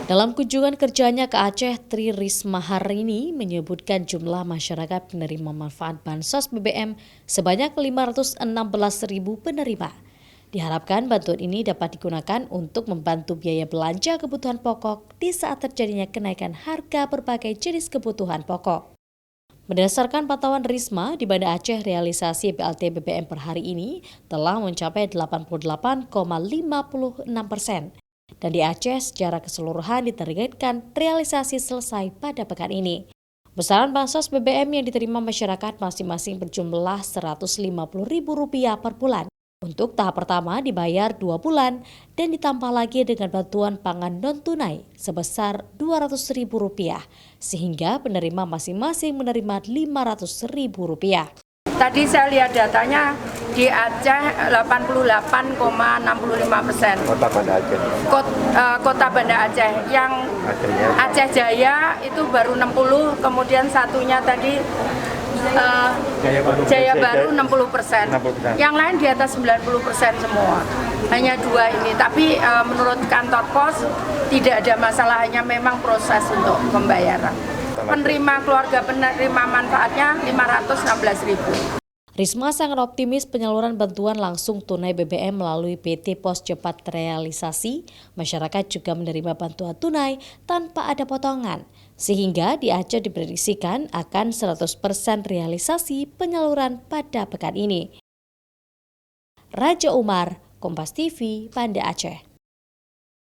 Dalam kunjungan kerjanya ke Aceh, Tri Risma hari ini menyebutkan jumlah masyarakat penerima manfaat Bansos BBM sebanyak 516.000 penerima. Diharapkan bantuan ini dapat digunakan untuk membantu biaya belanja kebutuhan pokok di saat terjadinya kenaikan harga berbagai jenis kebutuhan pokok. Berdasarkan pantauan Risma, di Banda Aceh realisasi BLT BBM per hari ini telah mencapai 88,56%. Dan di Aceh secara keseluruhan ditargetkan realisasi selesai pada pekan ini. Besaran bansos BBM yang diterima masyarakat masing-masing berjumlah Rp150.000 per bulan. Untuk tahap pertama dibayar 2 bulan dan ditambah lagi dengan bantuan pangan non-tunai sebesar Rp200.000 sehingga penerima masing-masing menerima Rp500.000. Tadi saya lihat datanya di Aceh 88,65%. Kota Banda Aceh. Kota Banda Aceh. Yang Aceh Jaya itu baru 60, kemudian satunya tadi Jaya Baru 60%. Yang lain di atas 90% semua. Hanya 2 ini. Tapi menurut kantor pos tidak ada masalah, hanya memang proses untuk pembayaran. Keluarga penerima manfaatnya 516.000. Risma sangat optimis penyaluran bantuan langsung tunai BBM melalui PT Pos Cepat terrealisasi. Masyarakat juga menerima bantuan tunai tanpa ada potongan. Sehingga di Aceh diprediksikan akan 100% realisasi penyaluran pada pekan ini. Raja Umar, Kompas TV, Banda Aceh.